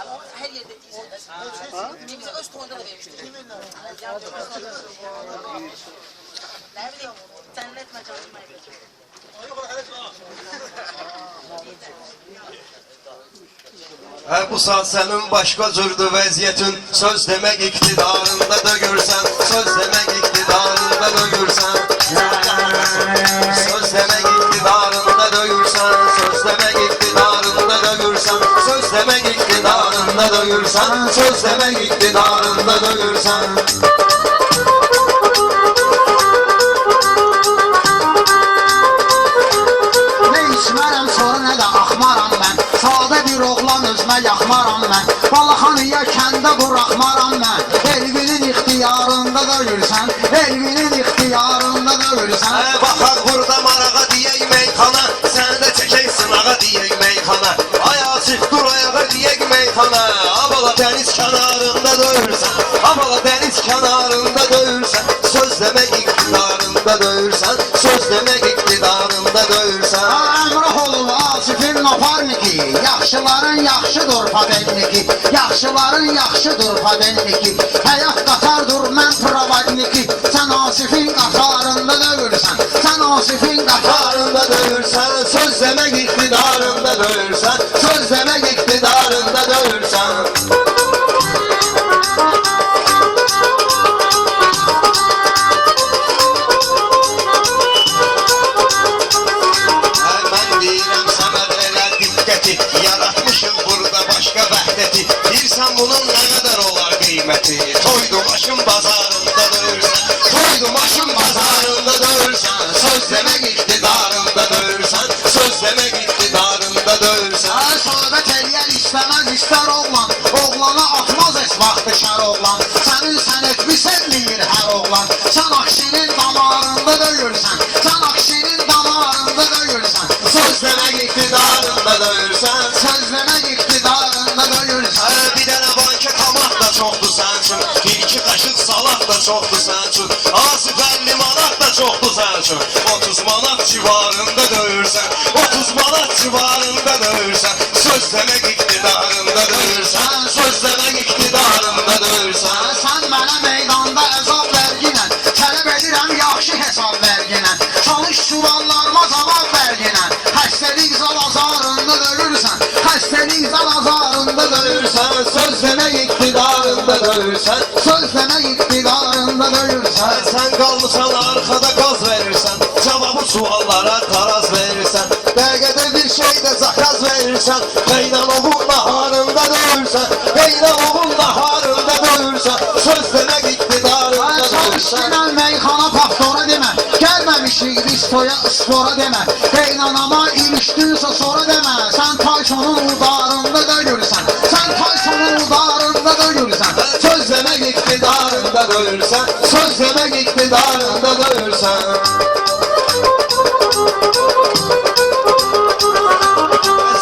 Ama her yerde değilsiniz. Bize öz toyunda da vermiştik. Ne bileyim, cennet mekanı meyvesi. Bu saat senin başka cürdü vəziyyətin. Söz demek iktidarında da görsen, söz demek iktidarında da görsen, söz demek iktidarında da görsen, söz demek iktidarında da görsen, söz demek iktidarında da görsen, söz demek iktidarında da görsen. İçmərəm sonra nə də axmaram mən. Sadə bir oğlan özmə yaxmaram mən. Balaxanıya kəndə buraxmaram mən. Elvinin ixtiyarında da yürsən, elvinin ixtiyarında da yürsən. Baxaq burada marağa deyək meyxana, sən də çəkək sınağa deyək meyxana. Ayağa çıx dur ayağa deyək meyxana. Abala dəniz kənarında döyürsən, abala dəniz kənarında döyürsən. Söz demək iktidarında döyürsən, söz demək iktidarında döyürsən. Əmrah olub Asifin naparniki, yaxşıların yaxşıdır padenliki, yaxşıların yaxşıdır padenliki. Həyat qatardır mən pravadniki, sən Asifin qatarında döyürsən, sən Asifin qatarında döyürsən. Söz demek iktidarında döyürsən, söz demek iktidarında döyürsən. Mən deyirəm sənə elə diqqəti, yaratmışıq burada başqa vəhdəti. Bilsən bunun nə qədər olar qiyməti. Toydu maşın bazarında döyürsən, toydu maşın bazarında döyürsən. Söz demek iktidarında döyürsən, söz demek iktidarında döyürsən. Söhbət eləyər istəməz istər oğlan, oğlana atmaz es vaxtı şər oğlan. Sənin sənətmi sevmir hər oğlan, sən aksinin damarında döyürsən, sən aksinin damarında döyürsən. Söz demek iktidarında döyürsən, Söz demək iktidarında döyürsən. bir dənə banka tamaq da çoxdur sən üçün, bir iki qaşıq salaq da çoxdur sən üçün, Asif 50 manat da çoxdur sən üçün. 30 manat civarında döyürsən, 30 manat civarında döyürsən. Söz demek iktidarında döyürsən, söz demek iktidarında döyürsən. Sən mənə meydanda əzab verginən, tələb edirəm yaxşı hesab verginən. Çalış suallarıma cavab verginən, xəstəlik zalazarında döyürsən, xəstəlik zalazarında döyürsən. Söz demek iktidarında döyürsən, Söz demək iktidarında döyürsən. Sen kalmışsan arkada gaz verirsen, cevabı suallara taraz verirsen, dəqiqədə bir şeydə zakaz verirsen, Qeynalovun naharında döyürsən, Qeynalovun naharında döyürsən. Söz demek iktidarında döyürsən. Çalışdırən meyxana pastora demə, gəlməmişik biz toya ıspora demə. Qeynanama ilişdinsə sonra demə, sən Taysonun udarında döyürsən, sən Taysonun udarında döyürsən. Söz demek iktidarında döyürsən, söz demek iktidarında döyürsən.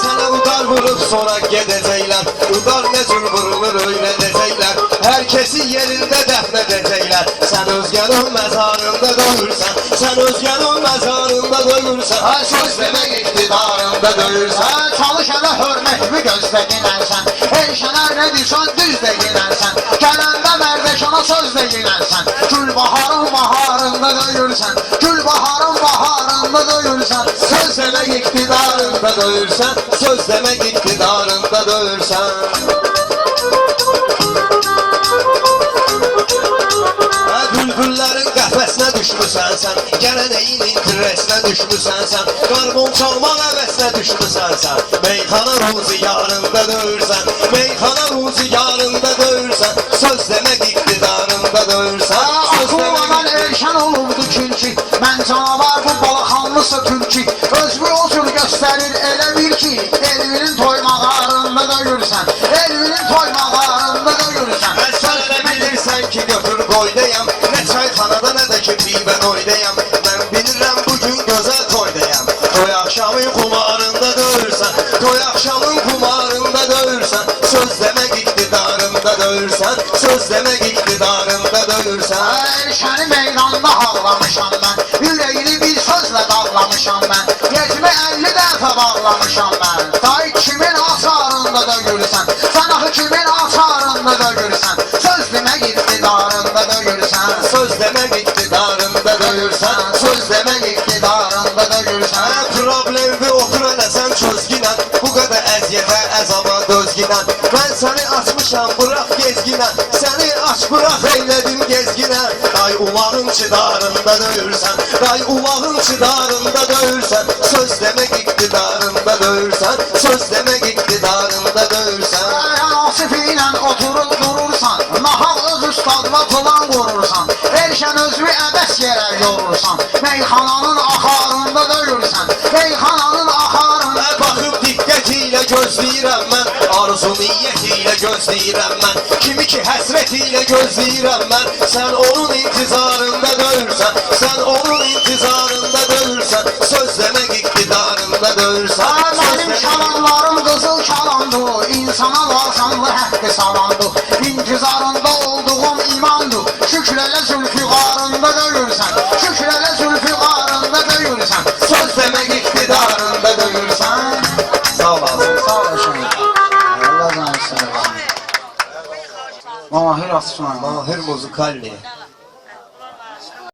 Sənə udar vurup sonra gedəcəklər, udar ne cür vurulur öyrədəcəklər. Herkesi yerinde dəfn edəcəklər, sən özgənin məzarında döyürsən, sən özgənin məzarında döyürsən. Söz demek iktidarında döyürsən. Çalış elə hörmətmi gözlə ginərsən, Elşənər nə deyirsən düz də ginərsən. Gələndə mərdəkana söz də ginərsən, Gülbaharın baharında döyürsən, Gülbaharın baharında döyürsən. Söz demek iktidarında döyürsən, söz demek iktidarında döyürsən. Bülbüllərin qəfəsinə düşmüsən sən, gələneyin interesinə düşmüsən sən, Qarbon çalmaq əvəsinə düşmüsən sən. Meyxana ruzigarında döyürsən, meyxana ruzigarında döyürsən. Söz demek iktidarında döyürsən, söz demek Akıllanan Elşən olubdu çünki, mən canavar bu balaxanlısı tülki. Özgür o cür göstərir elə bil ki, Elvinin toymağarında döyürsən, Elvinin toymağarında döyürsən. Sən də bilirsən ki götür qoydayam, nə çayxanada nə də ki pivən oydayam. Mən bilirəm bugün gözəl toydayam, toy axşamın kumarında döyürsən, toy axşamın kumarında döyürsən. Söz demek iktidarında döyürsən, söz demek iktidarında döyürsən. Elşəni meydanda ağlamışam mən, ürəyini bir sözlə dağlamışam mən, Gecmi 50 dəfə bağlamışam mən. Day kimin hasarında döyürsən, döyürsən. Problemli otur elə sən çözginən. Bu qədər əziyyətə, əzaba dözginən. Mən səni açmışam, bıraq gezginən. Səni aç bıraq eylədim gezginən. Day ulağın çıdarında döyürsən. Day ulağın çıdarında döyürsən. Söz demək iqtidarında döyürsən. Söz demək iqtidarında döyürsən. Nasif ilə oturub durursan, nahal öz ustadla plan qurursan. Erşən özünü əbəs yerə yorursan. Meyxananın axarında döyürsən. Meyxananın axarında. Baxıb diqqət ilə gözləyirəm mən. Arzu niyyət ilə gözləyirəm mən. Kimi ki həsrət ilə gözləyirəm mən. Sən onun intizarında döyürsən. Sən onun intizarında döyürsən. Söz demək iqtidarında döyürsən. Mənim kəlamlarım qızıl kəlamdır. İnsana lazımlı həqqi salamdır. İntizarında olduğum imandır. Şükür elə zülfüqarında döyürsən. Şükür elə zülfüqarında döyürsən. Söz demək iqtidarında döyürsən. Sağ olasın. Sağ olasın. Allah razı olsun. Mahir Aslan. Mahir Muzikalli.